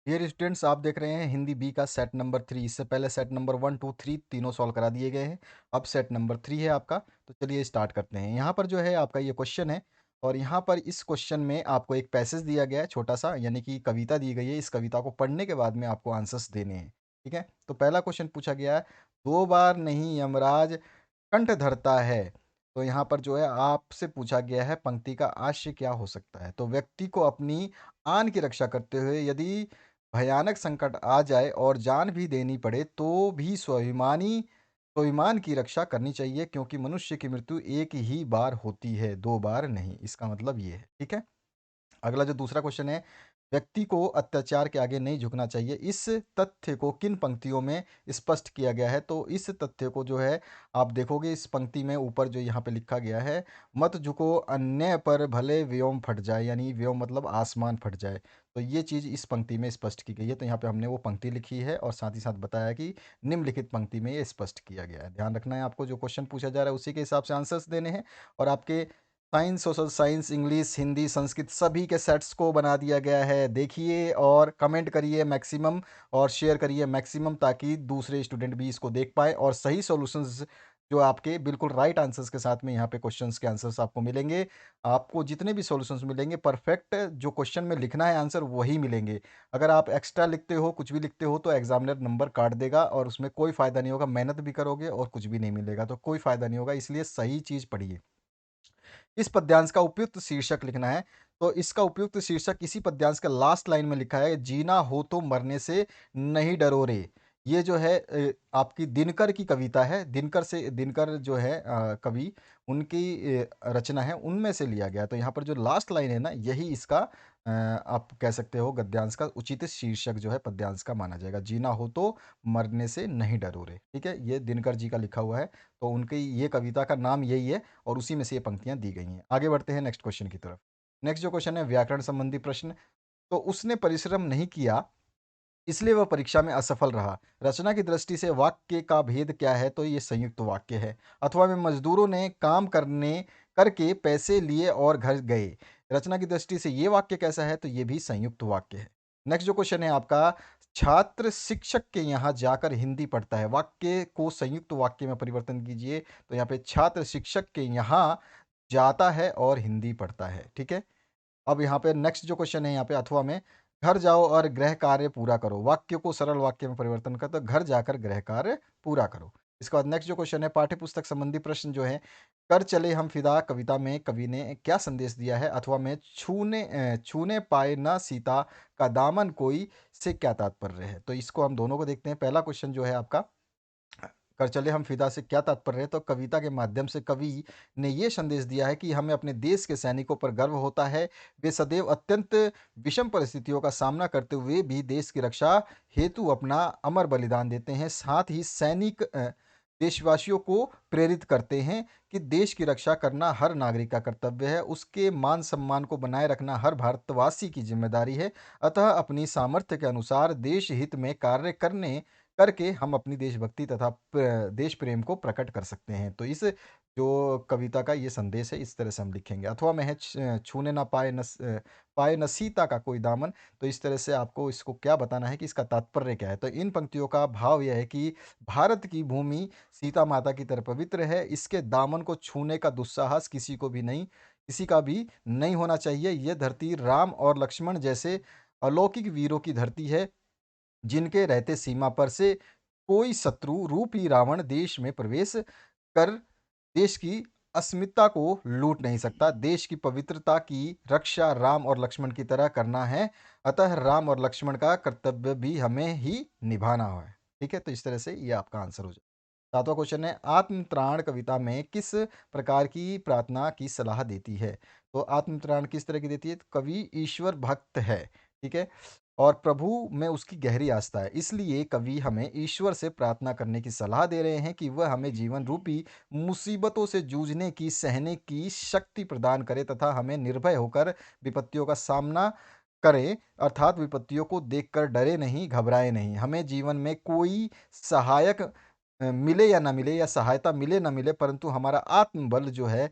Dear students, आप देख रहे हैं हिंदी बी का सेट नंबर 3। इससे पहले सेट नंबर 1, 2, 3 तीनों सॉल्व करा दिए गए हैं। अब सेट नंबर 3 है आपका। तो चलिए स्टार्ट करते हैं। यहाँ पर जो है आपका ये क्वेश्चन है, और यहाँ पर इस क्वेश्चन में आपको एक पैसेज दिया गया है छोटा सा, यानी कि कविता दी गई है। इस कविता को पढ़ने के बाद में आपको आंसर्स देने हैं। ठीक है, तो पहला क्वेश्चन पूछा गया है, दो बार नहीं यमराज कंठ धरता है। तो यहाँ पर जो है आपसे पूछा गया है, पंक्ति का आशय क्या हो सकता है। तो व्यक्ति को अपनी आन की रक्षा करते हुए यदि भयानक संकट आ जाए और जान भी देनी पड़े तो भी स्वाभिमान की रक्षा करनी चाहिए, क्योंकि मनुष्य की मृत्यु एक ही बार होती है, दो बार नहीं। इसका मतलब ये है। ठीक है, अगला जो दूसरा क्वेश्चन है, व्यक्ति को अत्याचार के आगे नहीं झुकना चाहिए। इस तथ्य को किन पंक्तियों में स्पष्ट किया गया है। तो इस तथ्य को जो है आप देखोगे इस पंक्ति में ऊपर जो यहाँ पे लिखा गया है, मत झुको अन्य पर भले व्योम फट जाए, यानी व्योम मतलब आसमान फट जाए। तो ये चीज़ इस पंक्ति में स्पष्ट की गई है। तो यहाँ पे हमने वो पंक्ति लिखी है और साथ ही साथ बताया कि निम्नलिखित पंक्ति में ये स्पष्ट किया गया है। ध्यान रखना है आपको, जो क्वेश्चन पूछा जा रहा है उसी के हिसाब से आंसर्स देने हैं। और आपके science, social science, English, Hindi, Sanskrit सभी के सेट्स को बना दिया गया है। देखिए और कमेंट करिए मैक्सिमम, और शेयर करिए मैक्सिमम, ताकि दूसरे स्टूडेंट भी इसको देख पाएँ और सही सॉल्यूशंस जो आपके बिल्कुल राइट आंसर्स के साथ में यहाँ पे क्वेश्चंस के आंसर्स आपको मिलेंगे। आपको जितने भी सॉल्यूशंस मिलेंगे परफेक्ट जो क्वेश्चन में लिखना है आंसर वही मिलेंगे। अगर आप एक्स्ट्रा लिखते हो, कुछ भी लिखते हो, तो एग्जामिनर नंबर काट देगा और उसमें कोई फ़ायदा नहीं होगा। मेहनत भी करोगे और कुछ भी नहीं मिलेगा, तो कोई फ़ायदा नहीं होगा। इसलिए सही चीज़ पढ़िए। इस पद्यांश का उपयुक्त शीर्षक लिखना है। तो इसका उपयुक्त शीर्षक इसी पद्यांश का लास्ट लाइन में लिखा है, जीना हो तो मरने से नहीं डरो रे। ये जो है आपकी दिनकर की कविता है। दिनकर जो है कवि, उनकी रचना है, उनमें से लिया गया। तो यहाँ पर जो लास्ट लाइन है ना, यही इसका आप कह सकते हो गद्यांश का उचित शीर्षक जो है पद्यांश का माना जाएगा। जीना हो तो मरने से नहीं डरो रे। ठीक है, ये दिनकर जी का लिखा हुआ है। तो उनकी ये कविता का नाम यही है और उसी में से ये पंक्तियाँ दी गई हैं। आगे बढ़ते हैं नेक्स्ट क्वेश्चन की तरफ। नेक्स्ट जो क्वेश्चन है व्याकरण संबंधी प्रश्न। तो उसने परिश्रम नहीं किया इसलिए वह परीक्षा में असफल रहा। रचना की दृष्टि से वाक्य का भेद क्या है। तो ये संयुक्त वाक्य है। अथवा में मजदूरों ने काम करने करके पैसे लिए और घर गए। रचना की दृष्टि से ये वाक्य कैसा है। तो ये भी संयुक्त वाक्य है। नेक्स्ट जो क्वेश्चन है आपका, छात्र शिक्षक के यहाँ जाकर हिंदी पढ़ता है। वाक्य को संयुक्त वाक्य में परिवर्तन कीजिए। तो यहाँ पे छात्र शिक्षक के यहाँ जाता है और हिंदी पढ़ता है। ठीक है, अब यहाँ पे नेक्स्ट जो क्वेश्चन है यहाँ पे अथवा में, घर जाओ और गृह कार्य पूरा करो। वाक्य को सरल वाक्य में परिवर्तन कर, तो घर जाकर गृह कार्य पूरा करो। इसके बाद नेक्स्ट जो क्वेश्चन है पाठ्य पुस्तक संबंधी प्रश्न जो है, कर चले हम फिदा कविता में कवि ने क्या संदेश दिया है। अथवा में छूने पाए न सीता का दामन कोई से क्या तात्पर्य है। तो इसको हम दोनों को देखते हैं। पहला क्वेश्चन जो है आपका, कर चले हम फिदा से क्या तात्पर्य है। तो कविता के माध्यम से कवि ने ये संदेश दिया है कि हमें अपने देश के सैनिकों पर गर्व होता है। वे सदैव अत्यंत विषम परिस्थितियों का सामना करते हुए भी देश की रक्षा हेतु अपना अमर बलिदान देते हैं। साथ ही सैनिक देशवासियों को प्रेरित करते हैं कि देश की रक्षा करना हर नागरिक का कर्तव्य है। उसके मान सम्मान को बनाए रखना हर भारतवासी की जिम्मेदारी है। अतः अपनी सामर्थ्य के अनुसार देश हित में कार्य करने करके हम अपनी देशभक्ति तथा देश प्रेम को प्रकट कर सकते हैं। तो इस जो कविता का ये संदेश है, इस तरह से हम लिखेंगे। अथवा में है, छूने ना पाए न सीता का कोई दामन। तो इस तरह से आपको इसको क्या बताना है कि इसका तात्पर्य क्या है। तो इन पंक्तियों का भाव यह है कि भारत की भूमि सीता माता की तरह पवित्र है। इसके दामन को छूने का दुस्साहस किसी का भी नहीं होना चाहिए। यह धरती राम और लक्ष्मण जैसे अलौकिक वीरों की धरती है, जिनके रहते सीमा पर से कोई शत्रु रूपी रावण देश में प्रवेश कर देश की अस्मिता को लूट नहीं सकता। देश की पवित्रता की रक्षा राम और लक्ष्मण की तरह करना है। अतः राम और लक्ष्मण का कर्तव्य भी हमें ही निभाना है। ठीक है, तो इस तरह से ये आपका आंसर हो जाए। सातवां क्वेश्चन है, आत्मत्राण कविता में किस प्रकार की प्रार्थना की सलाह देती है। तो आत्मत्राण किस तरह की देती है। तो कवि ईश्वर भक्त है। ठीक है, और प्रभु में उसकी गहरी आस्था है, इसलिए कवि हमें ईश्वर से प्रार्थना करने की सलाह दे रहे हैं कि वह हमें जीवन रूपी मुसीबतों से जूझने की, सहने की शक्ति प्रदान करे तथा हमें निर्भय होकर विपत्तियों का सामना करें। अर्थात विपत्तियों को देखकर डरे नहीं, घबराए नहीं। हमें जीवन में कोई सहायक मिले या ना मिले, या सहायता मिले ना मिले, परंतु हमारा आत्मबल जो है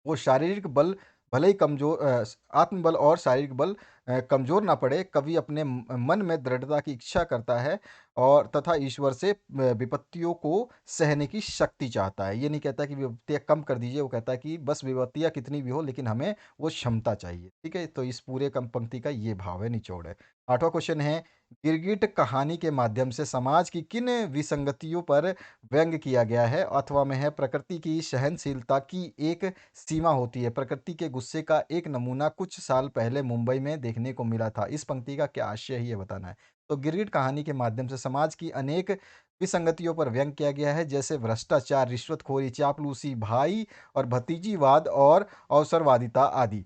वो शारीरिक बल भले ही कमजोर, आत्मबल और शारीरिक बल कमज़ोर ना पड़े, कवि अपने मन में दृढ़ता की इच्छा करता है और तथा ईश्वर से विपत्तियों को सहने की शक्ति चाहता है। ये नहीं कहता कि विपत्तियाँ कम कर दीजिए, वो कहता है कि बस विपत्तियाँ कितनी भी हो लेकिन हमें वो क्षमता चाहिए। ठीक है? तो इस पूरे कम पंक्ति का ये भाव है, निचोड़ है। 8वाँ क्वेश्चन है, गिरगिट कहानी के माध्यम से समाज की किन विसंगतियों पर व्यंग किया गया है? अथवा में है, प्रकृति की सहनशीलता की एक सीमा होती है। प्रकृति के गुस्से का एक नमूना कुछ साल पहले मुंबई में देखने को मिला था। इस पंक्ति का क्या आशय है, ये बताना है। तो गिरगिट कहानी के माध्यम से समाज की अनेक विसंगतियों पर व्यंग किया गया है, जैसे भ्रष्टाचार, रिश्वतखोरी, चापलूसी, भाई और भतीजीवाद और अवसरवादिता आदि।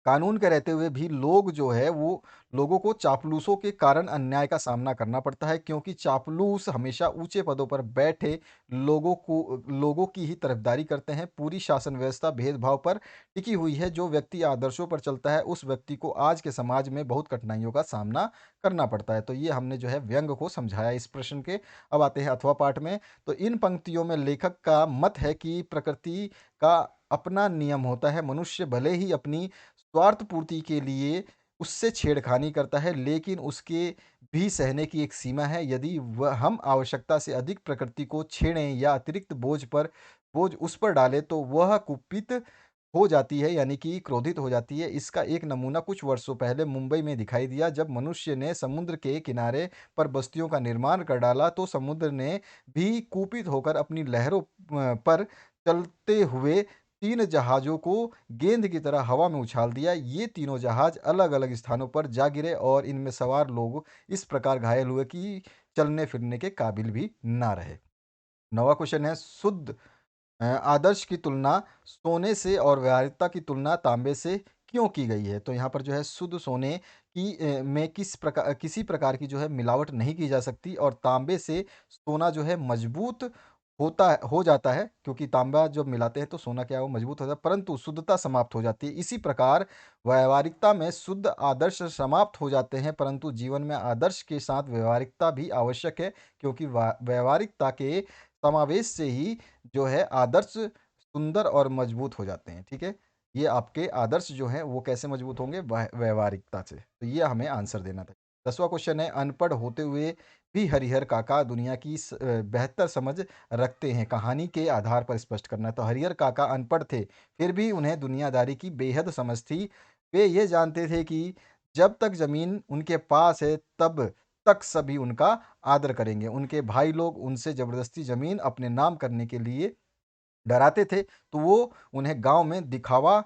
कानून के रहते हुए भी लोग जो है वो लोगों को चापलूसों के कारण अन्याय का सामना करना पड़ता है, क्योंकि चापलूस हमेशा ऊंचे पदों पर बैठे लोगों की ही तरफदारी करते हैं। पूरी शासन व्यवस्था भेदभाव पर टिकी हुई है। जो व्यक्ति आदर्शों पर चलता है उस व्यक्ति को आज के समाज में बहुत कठिनाइयों का सामना करना पड़ता है। तो ये हमने जो है व्यंग को समझाया इस प्रश्न के। अब आते हैं अथवा पाठ में। तो इन पंक्तियों में लेखक का मत है कि प्रकृति का अपना नियम होता है। मनुष्य भले ही अपनी स्वार्थ पूर्ति के लिए उससे छेड़खानी करता है, लेकिन उसके भी सहने की एक सीमा है। यदि वह हम आवश्यकता से अधिक प्रकृति को छेड़ें या अतिरिक्त बोझ उस पर डालें तो वह कुपित हो जाती है, यानी कि क्रोधित हो जाती है। इसका एक नमूना कुछ वर्षों पहले मुंबई में दिखाई दिया, जब मनुष्य ने समुद्र के किनारे पर बस्तियों का निर्माण कर डाला तो समुद्र ने भी कुपित होकर अपनी लहरों पर चलते हुए 3 जहाज़ों को गेंद की तरह हवा में उछाल दिया। ये तीनों जहाज़ अलग-अलग स्थानों पर जा गिरे और इनमें सवार लोग इस प्रकार घायल हुए कि चलने-फिरने के काबिल भी ना रहे। 9वाँ क्वेश्चन है, शुद्ध आदर्श की तुलना सोने से और व्यावहारिकता की तुलना तांबे से क्यों की गई है? तो यहाँ पर जो है शुद्ध सोने की में किसी प्रकार की जो है मिलावट नहीं की जा सकती और तांबे से सोना जो है मजबूत हो जाता है, क्योंकि तांबा जब मिलाते हैं तो सोना क्या है वो मजबूत होता है, परंतु शुद्धता समाप्त हो जाती है। इसी प्रकार व्यावहारिकता में शुद्ध आदर्श समाप्त हो जाते हैं, परंतु जीवन में आदर्श के साथ व्यावहारिकता भी आवश्यक है, क्योंकि व्यावहारिकता के समावेश से ही जो है आदर्श सुंदर और मजबूत हो जाते हैं। ठीक है? ये आपके आदर्श जो हैं वो कैसे मजबूत होंगे? व्यावहारिकता से। तो ये हमें आंसर देना था। 10वां क्वेश्चन है, अनपढ़ होते हुए भी हरिहर काका दुनिया की बेहतर समझ रखते हैं। कहानी के आधार पर स्पष्ट करना है। तो हरिहर काका अनपढ़ थे, फिर भी उन्हें दुनियादारी की बेहद समझ थी। वे ये जानते थे कि जब तक ज़मीन उनके पास है तब तक सभी उनका आदर करेंगे। उनके भाई लोग उनसे ज़बरदस्ती ज़मीन अपने नाम करने के लिए डराते थे, तो वो उन्हें गाँव में दिखावा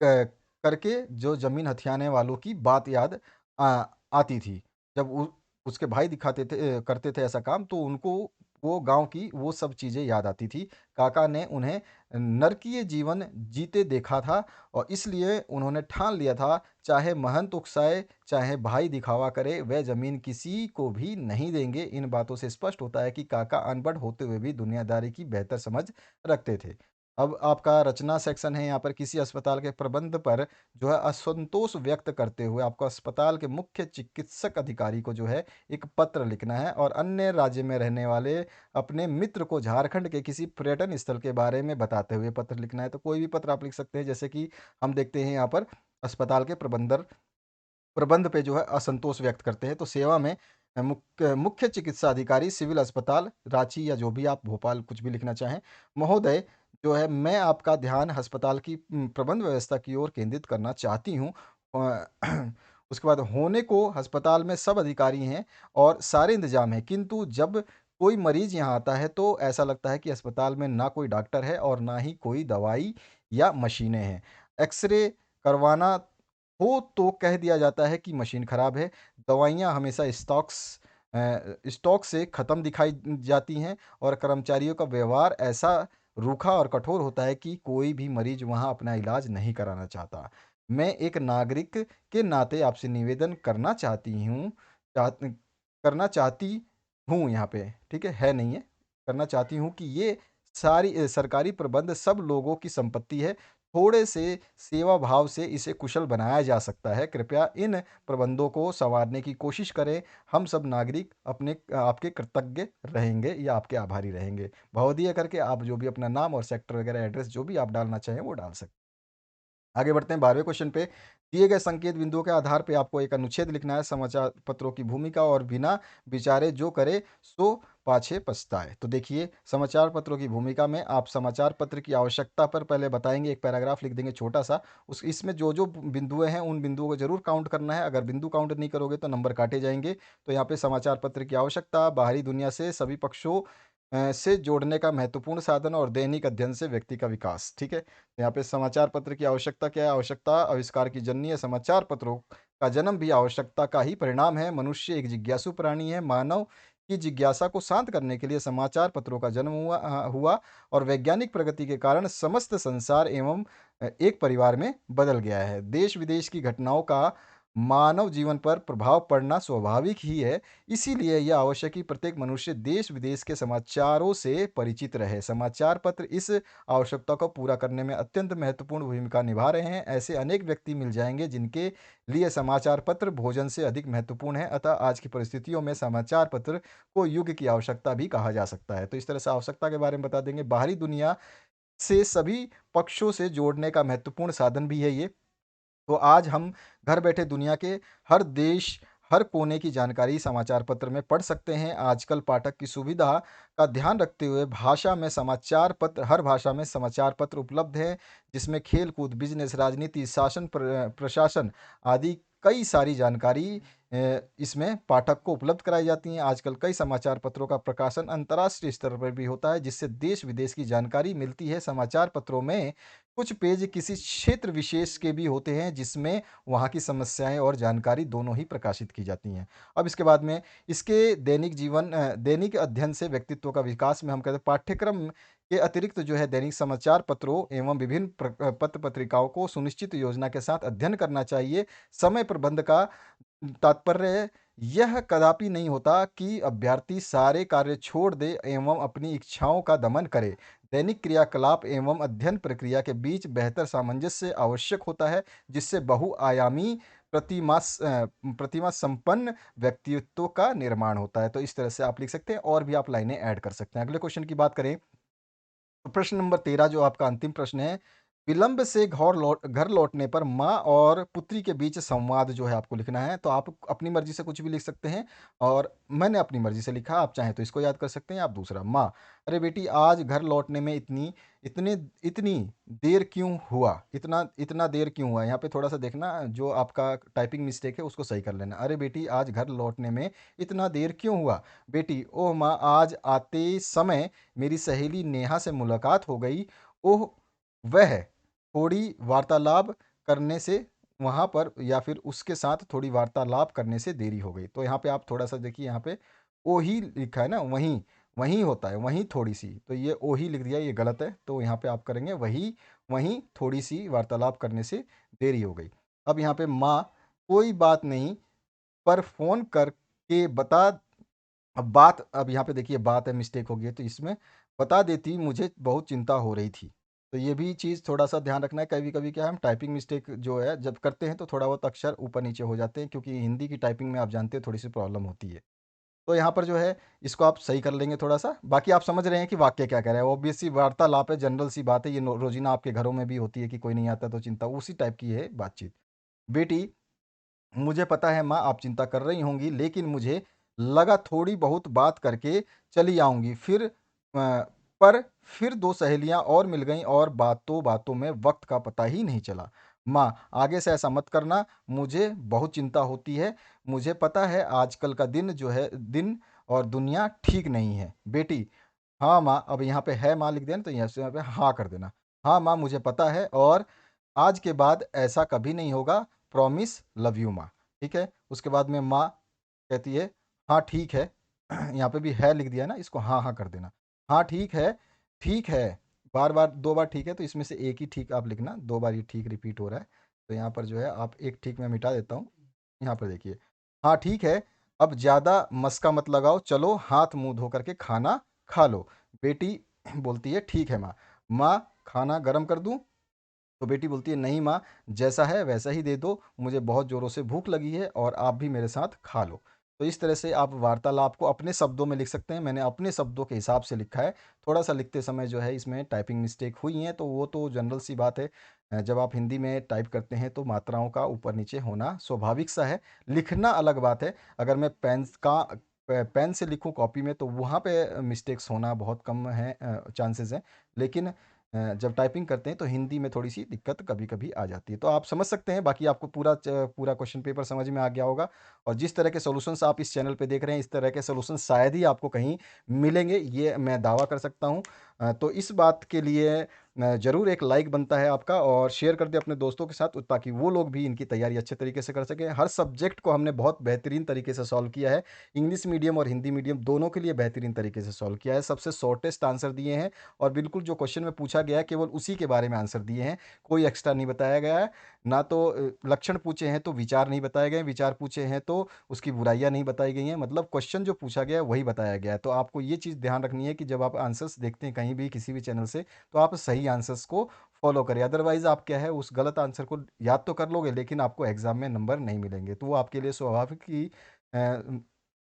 करके जो ज़मीन हथियाने वालों की बात याद आ आती थी। जब उसके भाई करते थे ऐसा काम, तो उनको वो गाँव की वो सब चीज़ें याद आती थी। काका ने उन्हें नरकीय जीवन जीते देखा था और इसलिए उन्होंने ठान लिया था, चाहे महंत उकसाए, चाहे भाई दिखावा करे, वह ज़मीन किसी को भी नहीं देंगे। इन बातों से स्पष्ट होता है कि काका अनपढ़ होते हुए भी दुनियादारी की बेहतर समझ रखते थे। अब आपका रचना सेक्शन है, यहाँ पर किसी अस्पताल के प्रबंध पर जो है असंतोष व्यक्त करते हुए आपको अस्पताल के मुख्य चिकित्सक अधिकारी को जो है एक पत्र लिखना है और अन्य राज्य में रहने वाले अपने मित्र को झारखंड के किसी पर्यटन स्थल के बारे में बताते हुए पत्र लिखना है। तो कोई भी पत्र आप लिख सकते हैं, जैसे कि हम देखते हैं यहाँ पर अस्पताल के प्रबंध पे जो है असंतोष व्यक्त करते हैं। तो सेवा में मुख्य चिकित्सा अधिकारी, सिविल अस्पताल रांची, या जो भी आप भोपाल कुछ भी लिखना चाहें, महोदय जो है मैं आपका ध्यान अस्पताल की प्रबंध व्यवस्था की ओर केंद्रित करना चाहती हूँ। उसके बाद, होने को अस्पताल में सब अधिकारी हैं और सारे इंतजाम हैं, किंतु जब कोई मरीज यहाँ आता है तो ऐसा लगता है कि अस्पताल में ना कोई डॉक्टर है और ना ही कोई दवाई या मशीनें हैं। एक्सरे करवाना हो तो कह दिया जाता है कि मशीन खराब है। दवाइयाँ हमेशा स्टॉक से ख़त्म दिखाई जाती हैं और कर्मचारियों का व्यवहार ऐसा रूखा और कठोर होता है कि कोई भी मरीज़ वहाँ अपना इलाज नहीं कराना चाहता। मैं एक नागरिक के नाते आपसे निवेदन चाहत करना चाहती हूँ यहाँ पे, ठीक है नहीं है, करना चाहती हूँ कि ये सारी सरकारी प्रबंध सब लोगों की संपत्ति है। थोड़े से सेवा भाव से इसे कुशल बनाया जा सकता है। कृपया इन प्रबंधों को सँवारने की कोशिश करें। हम सब नागरिक आपके कृतज्ञ रहेंगे या आपके आभारी रहेंगे। भवदीय करके आप जो भी अपना नाम और सेक्टर वगैरह एड्रेस जो भी आप डालना चाहें वो डाल सकते हैं। आगे बढ़ते हैं 12वें क्वेश्चन पे। दिए गए संकेत बिंदुओं के आधार पे आपको एक अनुच्छेद लिखना है, समाचार पत्रों की भूमिका और बिना विचारे जो करे सो पाछे पछताए। तो देखिए, समाचार पत्रों की भूमिका में आप समाचार पत्र की आवश्यकता पर पहले बताएँगे, एक पैराग्राफ लिख देंगे छोटा-सा। उस इसमें जो-जो बिंदुएँ हैं, उन बिंदुओं को ज़रूर काउंट करना है। अगर बिंदु काउंट नहीं करोगे तो नंबर काटे जाएँगे। तो यहाँ पे समाचार पत्र की आवश्यकता, बाहरी दुनिया से सभी पक्षों से जोड़ने का महत्वपूर्ण साधन और दैनिक अध्ययन से व्यक्ति का विकास, ठीक है? यहाँ पे समाचार पत्र की आवश्यकता क्या है? आवश्यकता आविष्कार की जननी है। समाचार पत्रों का जन्म भी आवश्यकता का ही परिणाम है। मनुष्य एक जिज्ञासु प्राणी है। मानव की जिज्ञासा को शांत करने के लिए समाचार पत्रों का जन्म हुआ और वैज्ञानिक प्रगति के कारण समस्त संसार एवं एक परिवार में बदल गया है। देश विदेश की घटनाओं का मानव जीवन पर प्रभाव पड़ना स्वाभाविक ही है। इसीलिए यह आवश्यक कि प्रत्येक मनुष्य देश विदेश के समाचारों से परिचित रहे। समाचार पत्र इस आवश्यकता को पूरा करने में अत्यंत महत्वपूर्ण भूमिका निभा रहे हैं। ऐसे अनेक व्यक्ति मिल जाएँगे जिनके लिए समाचार पत्र भोजन से अधिक महत्वपूर्ण है। अतः आज की परिस्थितियों में समाचार पत्र को युग की आवश्यकता भी कहा जा सकता है। तो इस तरह से आवश्यकता के बारे में बता देंगे। बाहरी दुनिया से सभी पक्षों से जोड़ने का महत्वपूर्ण साधन भी है ये। तो आज हम घर बैठे दुनिया के हर देश, हर कोने की जानकारी समाचार पत्र में पढ़ सकते हैं। आजकल पाठक की सुविधा का ध्यान रखते हुए भाषा में समाचार पत्र हर भाषा में समाचार पत्र उपलब्ध हैं, जिसमें खेल-कूद, बिज़नेस, राजनीति, शासन प्रशासन आदि कई सारी जानकारी इसमें पाठक को उपलब्ध कराई जाती हैं। आजकल कई समाचार पत्रों का प्रकाशन अंतर्राष्ट्रीय स्तर पर भी होता है, जिससे देश-विदेश की जानकारी मिलती है। समाचार पत्रों में कुछ पेज किसी क्षेत्र विशेष के भी होते हैं जिसमें वहाँ की समस्याएँ और जानकारी दोनों ही प्रकाशित की जाती हैं। अब इसके बाद में इसके दैनिक अध्ययन से व्यक्तित्व का विकास में हम कहते हैं पाठ्यक्रम के अतिरिक्त जो है दैनिक समाचार पत्रों एवं विभिन्न पत्र पत्रिकाओं को सुनिश्चित योजना के साथ अध्ययन करना चाहिए। समय प्रबंध का तात्पर्य यह कदापि नहीं होता कि अभ्यर्थी सारे कार्य छोड़ दे एवं अपनी इच्छाओं का दमन करे। दैनिक क्रियाकलाप एवं अध्ययन प्रक्रिया के बीच बेहतर सामंजस्य आवश्यक होता है, जिससे बहुआयामी प्रतिमा संपन्न व्यक्तित्व का निर्माण होता है। तो इस तरह से आप लिख सकते हैं और भी आप लाइनें ऐड कर सकते हैं। अगले क्वेश्चन की बात करें तो प्रश्न नंबर 13 जो आपका अंतिम प्रश्न है, विलंब से घर लौटने पर माँ और पुत्री के बीच संवाद जो है आपको लिखना है। तो आप अपनी मर्ज़ी से कुछ भी लिख सकते हैं और मैंने अपनी मर्ज़ी से लिखा, आप चाहें तो इसको याद कर सकते हैं। आप दूसरा माँ, अरे बेटी आज घर लौटने में इतने इतनी देर क्यों हुआ? इतना इतना देर क्यों हुआ? यहाँ पे थोड़ा-सा देखना जो आपका टाइपिंग मिस्टेक है उसको सही कर लेना। अरे बेटी आज घर लौटने में इतना देर क्यों हुआ? बेटी, ओह माँ आज आते समय मेरी सहेली नेहा से मुलाकात हो गई। ओह! वह थोड़ी वार्तालाप करने से वहाँ पर या फिर उसके साथ थोड़ी वार्तालाप करने से देरी हो गई। तो यहाँ पे आप थोड़ा-सा देखिए यहाँ पे ओही लिखा है ना वहीं, वहीं होता है, वहीं थोड़ी-सी। तो ये ओही लिख दिया ये गलत है। तो यहाँ पे आप करेंगे वही, वहीं थोड़ी-सी वार्तालाप करने से देरी हो गई। अब यहाँ पे माँ, कोई बात नहीं पर फ़ोन करके बता अब यहाँ पे देखिए बात है मिस्टेक हो गई है तो इसमें बता देती मुझे बहुत चिंता हो रही थी। तो ये भी चीज़ थोड़ा-सा ध्यान रखना है कभी-कभी क्या है हम टाइपिंग मिस्टेक जो है जब करते हैं तो थोड़ा बहुत अक्षर ऊपर-नीचे हो जाते हैं क्योंकि हिंदी की टाइपिंग में आप जानते हैं थोड़ी-सी प्रॉब्लम होती है। तो यहाँ पर जो है इसको आप सही कर लेंगे थोड़ा-सा। बाकी आप समझ रहे हैं कि वाक्य क्या कह रहा है। ऑब्वियस सी वार्तालाप है, जनरल सी बात है, ये नो रोज़ीना आपके घरों में भी होती है कि कोई नहीं आता तो चिंता उसी टाइप की है बातचीत। बेटी, मुझे पता है माँ आप चिंता कर रही होंगी लेकिन मुझे लगा थोड़ी बहुत बात करके चली आऊँगी। पर फिर 2 सहेलियाँ और मिल गईं और बातों-बातों में वक़्त का पता ही नहीं चला। माँ आगे से ऐसा मत करना, मुझे बहुत चिंता होती है। मुझे पता है आजकल का दिन और दुनिया ठीक नहीं है। बेटी, हाँ माँ, अब यहाँ पे है माँ लिख दिया ना तो यहाँ पे हाँ कर देना। हाँ माँ मुझे पता है और आज के बाद ऐसा कभी नहीं होगा, प्रॉमिस, लव यू माँ। ठीक है? उसके बाद में माँ कहती है, हाँ ठीक है। यहाँ पे भी है लिख दिया ना, इसको हाँ, हाँ कर देना। हाँ ठीक है। बार-बार 2 बार ठीक है तो इसमें से एक ही ठीक आप लिखना, 2 बार ये ठीक रिपीट हो रहा है। तो यहाँ पर जो है आप एक ठीक मैं मिटा देता हूँ। यहाँ पर देखिए, हाँ ठीक है, अब ज़्यादा मस्का मत लगाओ, चलो हाथ मुँह धो कर के खाना खा लो। बेटी बोलती है, ठीक है माँ। माँ खाना गरम कर दूँ? तो बेटी बोलती है, नहीं माँ, जैसा है वैसा ही दे दो, मुझे बहुत ज़ोरों से भूख लगी है और आप भी मेरे साथ खा लो। तो इस तरह से आप वार्तालाप को अपने शब्दों में लिख सकते हैं। मैंने अपने शब्दों के हिसाब से लिखा है। थोड़ा-सा लिखते समय जो है इसमें टाइपिंग मिस्टेक हुई हैं, तो वो तो जनरल सी बात है। जब आप हिंदी में टाइप करते हैं तो मात्राओं का ऊपर-नीचे होना स्वाभाविक सा है। लिखना अलग बात है। अगर मैं पेन से लिखूँ कॉपी में तो वहाँ पे मिस्टेक्स होना बहुत कम है, चांसेस हैं। लेकिन जब टाइपिंग करते हैं तो हिंदी में थोड़ी-सी दिक्कत कभी-कभी आ जाती है। तो आप समझ सकते हैं, बाकी आपको पूरा क्वेश्चन पेपर समझ में आ गया होगा। और जिस तरह के सॉल्यूशंस आप इस चैनल पे देख रहे हैं, इस तरह के सॉल्यूशंस शायद ही आपको कहीं मिलेंगे, ये मैं दावा कर सकता हूँ। तो इस बात के लिए ज़रूर एक लाइक बनता है आपका, और शेयर कर दें अपने दोस्तों के साथ, ताकि वो लोग भी इनकी तैयारी अच्छे तरीके से कर सकें। हर सब्जेक्ट को हमने बहुत बेहतरीन तरीके से सॉल्व किया है। इंग्लिश मीडियम और हिंदी मीडियम दोनों के लिए बेहतरीन तरीके से सॉल्व किया है। सबसे शॉर्टेस्ट आंसर दिए हैं, और बिल्कुल जो क्वेश्चन में पूछा गया है केवल उसी के बारे में आंसर दिए हैं। कोई एक्स्ट्रा नहीं बताया गया है। ना तो लक्षण पूछे हैं तो विचार नहीं बताए गए, विचार पूछे हैं तो उसकी बुराइयाँ नहीं बताई गई हैं। मतलब क्वेश्चन जो पूछा गया है वही बताया गया है। तो आपको ये चीज़ ध्यान रखनी है कि जब आप आंसर्स देखते हैं कहीं भी किसी भी चैनल से, तो आप सही आंसर्स को फॉलो करें। अदरवाइज़ आप क्या है, उस गलत आंसर को याद तो कर लोगे लेकिन आपको एग्ज़ाम में नंबर नहीं मिलेंगे। तो वो आपके लिए स्वाभाविक ही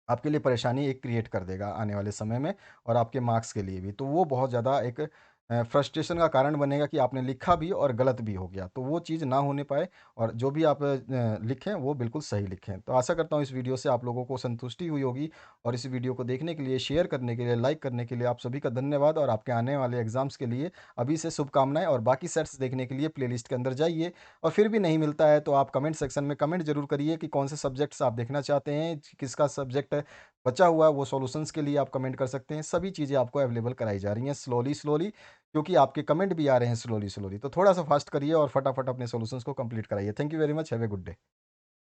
आपके लिए परेशानी एक क्रिएट कर देगा आने वाले समय में, और आपके मार्क्स के लिए भी। तो वो बहुत ज़्यादा एक फ्रस्ट्रेशन का कारण बनेगा कि आपने लिखा भी और गलत भी हो गया। तो वो चीज़ ना होने पाए, और जो भी आप लिखें वो बिल्कुल सही लिखें। तो आशा करता हूँ इस वीडियो से आप लोगों को संतुष्टि हुई होगी, और इस वीडियो को देखने के लिए, शेयर करने के लिए, लाइक करने के लिए आप सभी का धन्यवाद, और आपके आने वाले एग्ज़ाम्स के लिए अभी से शुभकामनाएँ। और बाकी सेट्स देखने के लिए प्लेलिस्ट के अंदर जाइए, और फिर भी नहीं मिलता है तो आप कमेंट सेक्शन में कमेंट ज़रूर करिए कि कौन से सब्जेक्ट्स आप देखना चाहते हैं, किसका सब्जेक्ट बचा हुआ है वो सॉल्यूशंस के लिए आप कमेंट कर सकते हैं। सभी चीज़ें आपको अवेलेबल कराई जा रही हैं स्लोली, क्योंकि आपके कमेंट भी आ रहे हैं स्लोली। तो थोड़ा-सा फास्ट करिए और फटाफट अपने सॉल्यूशंस को कंप्लीट कराइए। Thank you very much, have a good day.